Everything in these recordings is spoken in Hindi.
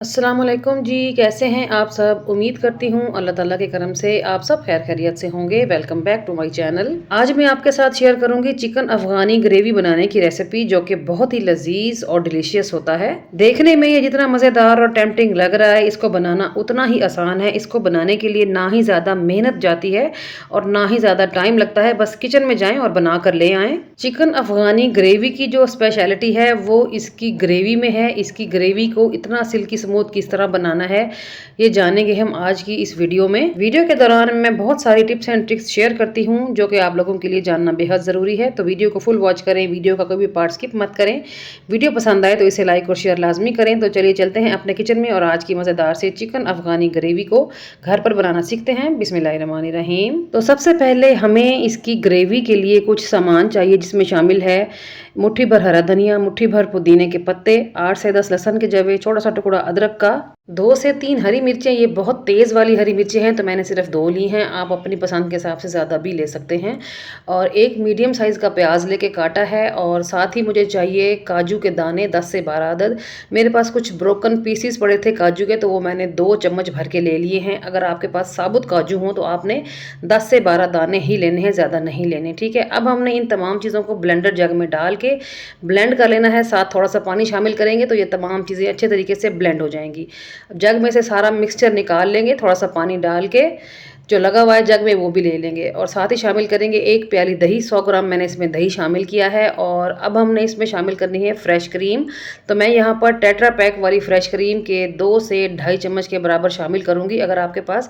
अस्सलामुअलैकुम जी, कैसे हैं आप सब? उम्मीद करती हूँ अल्लाह ताला के करम से आप सब खैर खैरियत से होंगे। Welcome back to my channel. आज मैं आपके साथ शेयर करूंगी चिकन अफगानी ग्रेवी बनाने की रेसिपी, जो कि बहुत ही लजीज और डिलीशियस होता है। देखने में ये जितना मज़ेदार और टेम्पटिंग लग रहा है, इसको बनाना उतना ही आसान है। इसको बनाने के लिए ना ही ज़्यादा मेहनत जाती है और ना ही ज़्यादा टाइम लगता है। बस किचन में जाएँ और बना कर ले आएँ। चिकन अफगानी ग्रेवी की जो स्पेशलिटी है वो इसकी ग्रेवी में है। इसकी ग्रेवी को इतना सिल्की स्मूथ किस तरह बनाना है, ये जानेंगे हम आज की इस वीडियो में। वीडियो के दौरान मैं बहुत सारी टिप्स एंड ट्रिक्स शेयर करती हूँ जो कि आप लोगों के लिए जानना बेहद ज़रूरी है। तो वीडियो को फुल वॉच करें, वीडियो का कोई भी पार्ट स्किप मत करें। वीडियो पसंद आए तो इसे लाइक और शेयर लाजमी करें। तो चलिए चलते हैं अपने किचन में और आज की मज़ेदार से चिकन अफगानी ग्रेवी को घर पर बनाना सीखते हैं। बिस्मिल्लाहिर्रहमानिर्रहीम। तो सबसे पहले हमें इसकी ग्रेवी के लिए कुछ सामान चाहिए, जिसमें शामिल है मुट्ठी भर हरा धनिया, मुट्ठी भर पुदीने के पत्ते, 8 से 10 लहसुन के जवे, छोटा सा टुकड़ा अदरक का, 2 से 3 हरी मिर्चें। ये बहुत तेज़ वाली हरी मिर्चें हैं तो मैंने सिर्फ 2 ली हैं। आप अपनी पसंद के हिसाब से ज़्यादा भी ले सकते हैं। और एक मीडियम साइज़ का प्याज लेके काटा है। और साथ ही मुझे चाहिए काजू के दाने 10 से 12 अदद। मेरे पास कुछ ब्रोकन पीसीस पड़े थे काजू के, तो वो मैंने 2 चम्मच भर के ले लिए हैं। अगर आपके पास साबुत काजू हों तो आपने 10 से 12 दाने ही लेने हैं, ज़्यादा नहीं लेने, ठीक है। अब हमने इन तमाम चीज़ों को ब्लेंडर जग में डाल के ब्लेंड कर लेना है। साथ थोड़ा सा पानी शामिल करेंगे तो ये तमाम चीज़ें अच्छे तरीके से ब्लेंड हो जाएंगी। जग में से सारा मिक्सचर निकाल लेंगे, थोड़ा सा पानी डाल के जो लगा हुआ है जग में वो भी ले लेंगे। और साथ ही शामिल करेंगे 1 प्याली दही, 100 ग्राम मैंने इसमें दही शामिल किया है। और अब हमने इसमें शामिल करनी है फ्रेश क्रीम। तो मैं यहाँ पर टेट्रा पैक वाली फ्रेश क्रीम के 2 से ढाई चम्मच के बराबर शामिल करूँगी। अगर आपके पास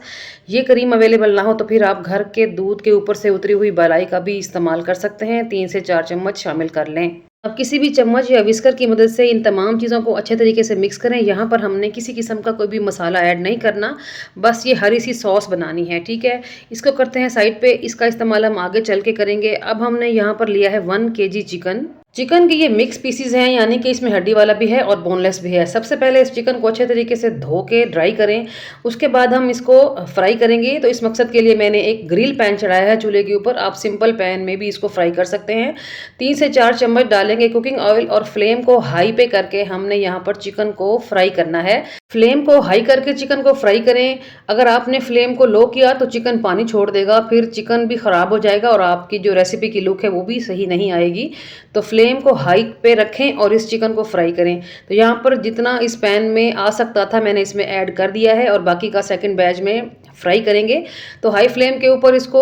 ये क्रीम अवेलेबल ना हो तो फिर आप घर के दूध के ऊपर से उतरी हुई मलाई का भी इस्तेमाल कर सकते हैं। 3 से 4 चम्मच शामिल कर लें। अब किसी भी चम्मच या विस्कर की मदद से इन तमाम चीज़ों को अच्छे तरीके से मिक्स करें। यहाँ पर हमने किसी किस्म का कोई भी मसाला ऐड नहीं करना, बस ये हरी सी सॉस बनानी है, ठीक है। इसको करते हैं साइड पे, इसका इस्तेमाल हम आगे चल के करेंगे। अब हमने यहाँ पर लिया है 1 केजी चिकन। चिकन के ये मिक्स पीसीज हैं, यानी कि इसमें हड्डी वाला भी है और बोनलेस भी है। सबसे पहले इस चिकन को अच्छे तरीके से धो के ड्राई करें, उसके बाद हम इसको फ्राई करेंगे। तो इस मकसद के लिए मैंने एक ग्रिल पैन चढ़ाया है चूल्हे के ऊपर। आप सिंपल पैन में भी इसको फ्राई कर सकते हैं। 3 से 4 चम्मच डालेंगे कुकिंग ऑयल और फ्लेम को हाई पे करके हमने यहाँ पर चिकन को फ्राई करना है। फ्लेम को हाई करके चिकन को फ्राई करें। अगर आपने फ्लेम को लो किया तो चिकन पानी छोड़ देगा, फिर चिकन भी ख़राब हो जाएगा और आपकी जो रेसिपी की लुक है वो भी सही नहीं आएगी। तो फ्लेम को हाई पे रखें और इस चिकन को फ्राई करें। तो यहाँ पर जितना इस पैन में आ सकता था मैंने इसमें ऐड कर दिया है और बाकी का सेकंड बैच में फ्राई करेंगे। तो हाई फ्लेम के ऊपर इसको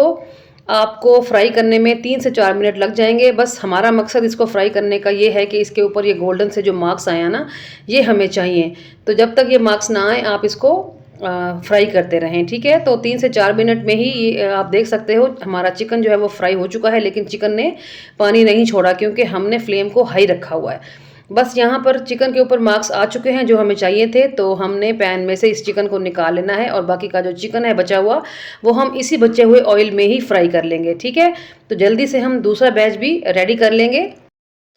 आपको फ्राई करने में 3 से 4 मिनट लग जाएंगे। बस हमारा मकसद इसको फ्राई करने का ये है कि इसके ऊपर ये गोल्डन से जो मार्क्स आया ना, ये हमें चाहिए। तो जब तक ये मार्क्स ना आए आप इसको फ्राई करते रहें, ठीक है। तो 3 से 4 मिनट में ही आप देख सकते हो हमारा चिकन जो है वो फ्राई हो चुका है, लेकिन चिकन ने पानी नहीं छोड़ा क्योंकि हमने फ्लेम को हाई रखा हुआ है। बस यहाँ पर चिकन के ऊपर मार्क्स आ चुके हैं जो हमें चाहिए थे। तो हमने पैन में से इस चिकन को निकाल लेना है और बाकी का जो चिकन है बचा हुआ वो हम इसी बचे हुए ऑयल में ही फ्राई कर लेंगे, ठीक है। तो जल्दी से हम दूसरा बैच भी रेडी कर लेंगे।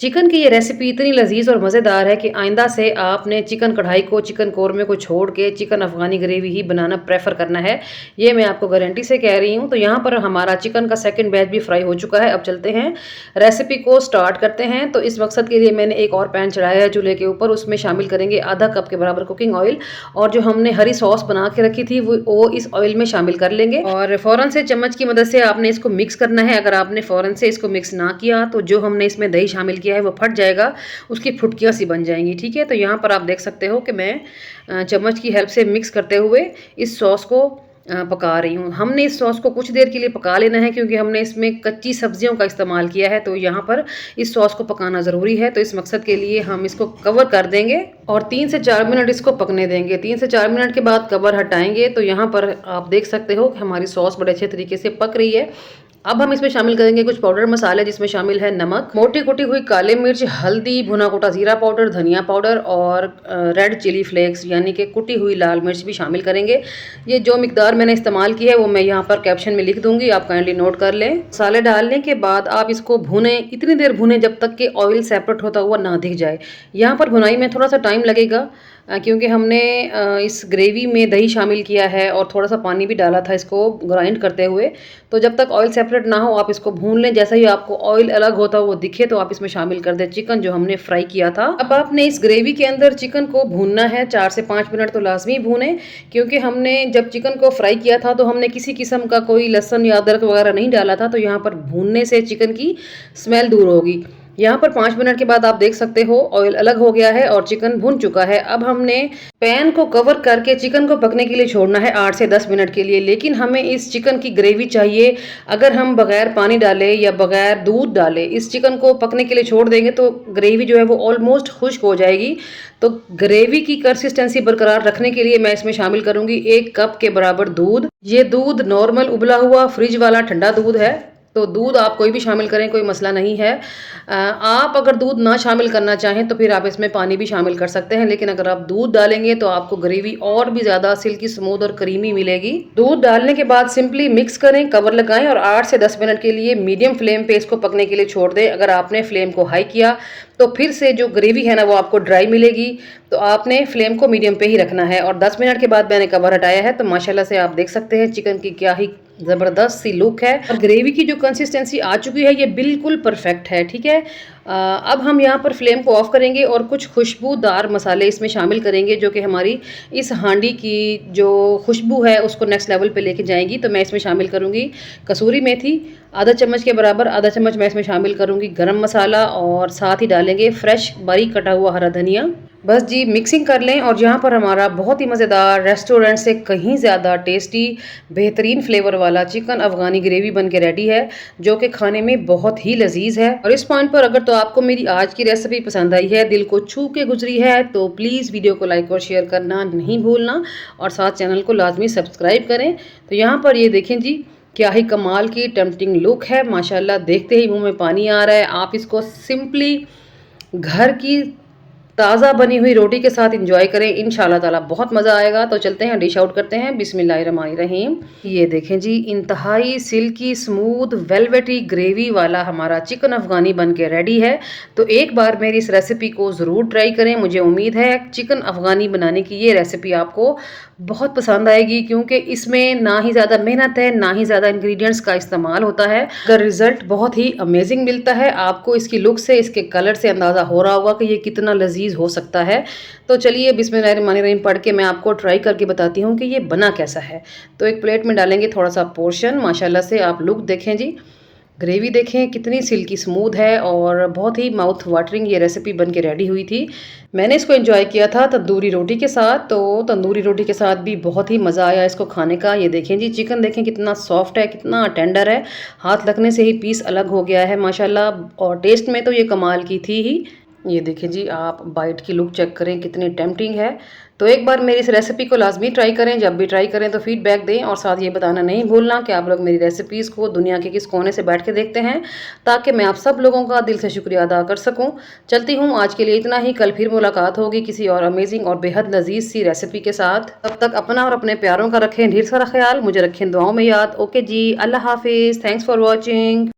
चिकन की ये रेसिपी इतनी लजीज और मज़ेदार है कि आइंदा से आपने चिकन कढ़ाई को, चिकन कौरमे को छोड़ के चिकन अफगानी ग्रेवी ही बनाना प्रेफर करना है। ये मैं आपको गारंटी से कह रही हूँ। तो यहाँ पर हमारा चिकन का सेकंड बैच भी फ्राई हो चुका है। अब चलते हैं रेसिपी को स्टार्ट करते हैं। तो इस मकसद के लिए मैंने एक और पैन चढ़ाया है चूल्हे के ऊपर। उसमें शामिल करेंगे आधा कप के बराबर कुकिंग ऑयल और जो हमने हरी सॉस बना के रखी थी वो इस ऑयल में शामिल कर लेंगे और फ़ौरन से चम्मच की मदद से आपने इसको मिक्स करना है। अगर आपने फ़ौरन से इसको मिक्स ना किया तो जो हमने इसमें दही शामिल किया है वो फट जाएगा, उसकी फुटकियाँ सी बन जाएंगी, ठीक है। तो यहाँ पर आप देख सकते हो कि मैं चम्मच की हेल्प से मिक्स करते हुए इस सॉस को पका रही हूँ। हमने इस सॉस को कुछ देर के लिए पका लेना है क्योंकि हमने इसमें कच्ची सब्जियों का इस्तेमाल किया है। तो यहाँ पर इस सॉस को पकाना ज़रूरी है। तो इस मकसद के लिए हम इसको कवर कर देंगे और 3 से 4 मिनट इसको पकने देंगे। 3 से 4 मिनट के बाद कवर हटाएंगे। तो यहाँ पर आप देख सकते हो कि हमारी सॉस बड़े अच्छे तरीके से पक रही है। अब हम इसमें शामिल करेंगे कुछ पाउडर मसाले, जिसमें शामिल है नमक, मोटी कुटी हुई काली मिर्च, हल्दी, भुना कुटा जीरा पाउडर, धनिया पाउडर और रेड चिली फ्लेक्स यानी कि कुटी हुई लाल मिर्च भी शामिल करेंगे। ये जो मिकदार मैंने इस्तेमाल की है वो मैं यहाँ पर कैप्शन में लिख दूंगी, आप काइंडली नोट कर लें। मसाले डालने के बाद आप इसको भुनें, इतनी देर भुनें जब तक कि ऑयल सेपरेट होता हुआ ना दिख जाए। यहाँ पर भुनाई में थोड़ा सा टाइम लगेगा, क्योंकि हमने इस ग्रेवी में दही शामिल किया है और थोड़ा सा पानी भी डाला था इसको ग्राइंड करते हुए। तो जब तक ऑयल सेपरेट ना हो आप इसको भून लें। जैसा ही आपको ऑयल अलग होता वो दिखे तो आप इसमें शामिल कर दें चिकन जो हमने फ्राई किया था। अब आपने इस ग्रेवी के अंदर चिकन को भूनना है, 4 से 5 मिनट तो लाजमी भूनें, क्योंकि हमने जब चिकन को फ्राई किया था तो हमने किसी किस्म का कोई लहसुन या अदरक वगैरह नहीं डाला था। तो यहाँ पर भूनने से चिकन की स्मेल दूर होगी। यहाँ पर 5 मिनट के बाद आप देख सकते हो ऑयल अलग हो गया है और चिकन भुन चुका है। अब हमने पैन को कवर करके चिकन को पकने के लिए छोड़ना है 8 से 10 मिनट के लिए। लेकिन हमें इस चिकन की ग्रेवी चाहिए। अगर हम बगैर पानी डाले या बगैर दूध डाले इस चिकन को पकने के लिए छोड़ देंगे तो ग्रेवी जो है वो ऑलमोस्ट खुश्क हो जाएगी। तो ग्रेवी की कंसिस्टेंसी बरकरार रखने के लिए मैं इसमें शामिल करूंगी 1 कप के बराबर दूध। ये दूध नॉर्मल उबला हुआ फ्रिज वाला ठंडा दूध है। तो दूध आप कोई भी शामिल करें, कोई मसला नहीं है। आप अगर दूध ना शामिल करना चाहें तो फिर आप इसमें पानी भी शामिल कर सकते हैं, लेकिन अगर आप दूध डालेंगे तो आपको ग्रेवी और भी ज़्यादा सिल्की स्मूथ और क्रीमी मिलेगी। दूध डालने के बाद सिंपली मिक्स करें, कवर लगाएं और 8 से 10 मिनट के लिए मीडियम फ्लेम पे इसको पकने के लिए छोड़ दें। अगर आपने फ्लेम को हाई किया तो फिर से जो ग्रेवी है ना वो आपको ड्राई मिलेगी। तो आपने फ्लेम को मीडियम पे ही रखना है। और 10 मिनट के बाद मैंने कवर हटाया है तो माशाल्लाह से आप देख सकते हैं चिकन की क्या ही ज़बरदस्त सी लुक है और ग्रेवी की जो कंसिस्टेंसी आ चुकी है ये बिल्कुल परफेक्ट है। ठीक है, अब हम यहाँ पर फ्लेम को ऑफ करेंगे और कुछ खुशबूदार मसाले इसमें शामिल करेंगे जो कि हमारी इस हांडी की जो खुशबू है उसको नेक्स्ट लेवल पे लेके जाएंगी। तो मैं इसमें शामिल करूँगी कसूरी मेथी आधा चम्मच के बराबर, आधा चम्मच मैं इसमें शामिल करूँगी गरम मसाला और साथ ही डालेंगे फ्रेश बारीक कटा हुआ हरा धनिया। बस जी मिक्सिंग कर लें और यहाँ पर हमारा बहुत ही मज़ेदार रेस्टोरेंट से कहीं ज़्यादा टेस्टी बेहतरीन फ्लेवर वाला चिकन अफ़गानी ग्रेवी बन के रेडी है जो कि खाने में बहुत ही लजीज है। और इस पॉइंट पर अगर तो आपको मेरी आज की रेसिपी पसंद आई है, दिल को छू के गुजरी है, तो प्लीज़ वीडियो को लाइक और शेयर करना नहीं भूलना और साथ चैनल को लाजमी सब्सक्राइब करें। तो यहाँ पर ये देखें जी क्या ही कमाल की टेम्पटिंग लुक है माशाल्लाह, देखते ही मुँह में पानी आ रहा है। आप इसको सिंपली घर की ताज़ा बनी हुई रोटी के साथ इंजॉय करें, इंशाल्लाह ताला बहुत मज़ा आएगा। तो चलते हैं डिश आउट करते हैं। बिस्मिल्लाहिर्रहमानिर्रहीम। ये देखें जी इंतहाई सिल्की स्मूथ वेलवेटी ग्रेवी वाला हमारा चिकन अफ़गानी बन के रेडी है। तो एक बार मेरी इस रेसिपी को ज़रूर ट्राई करें। मुझे उम्मीद है चिकन अफ़गानी बनाने की ये रेसिपी आपको बहुत पसंद आएगी, क्योंकि इसमें ना ही ज़्यादा मेहनत है ना ही ज़्यादा इंग्रेडिएंट्स का इस्तेमाल होता है। अगर रिज़ल्ट बहुत ही अमेजिंग मिलता है। आपको इसकी लुक से, इसके कलर से अंदाज़ा हो रहा होगा कि ये कितना लजीज हो सकता है। तो चलिए बिस्मिल्लाहिर्रहमानिर्रहीम पढ़ के मैं आपको ट्राई करके बताती हूँ कि ये बना कैसा है। तो एक प्लेट में डालेंगे थोड़ा सा पोर्शन। माशाल्लाह से आप लुक देखें जी, ग्रेवी देखें कितनी सिल्की स्मूथ है और बहुत ही माउथ वाटरिंग ये रेसिपी बन के रेडी हुई थी। मैंने इसको एंजॉय किया था तंदूरी रोटी के साथ। तो तंदूरी रोटी के साथ भी बहुत ही मज़ा आया इसको खाने का। ये देखें जी चिकन देखें कितना सॉफ्ट है, कितना टेंडर है, हाथ लगने से ही पीस अलग हो गया है माशाल्लाह। और टेस्ट में तो ये कमाल की थी ही। ये देखें जी आप बाइट की लुक चेक करें कितनी टेम्पटिंग है। तो एक बार मेरी इस रेसिपी को लाजमी ट्राई करें। जब भी ट्राई करें तो फीडबैक दें और साथ ये बताना नहीं भूलना कि आप लोग मेरी रेसिपीज़ को दुनिया के किस कोने से बैठ के देखते हैं, ताकि मैं आप सब लोगों का दिल से शुक्रिया अदा कर सकूं। चलती हूँ आज के लिए इतना ही। कल फिर मुलाकात होगी किसी और अमेजिंग और बेहद लजीज सी रेसिपी के साथ। तब तक अपना और अपने प्यारों का रखें ढेर सारा ख्याल, मुझे रखें दुआओं में याद। ओके जी, अल्लाह हाफिज़, थैंक्स फॉर वॉचिंग।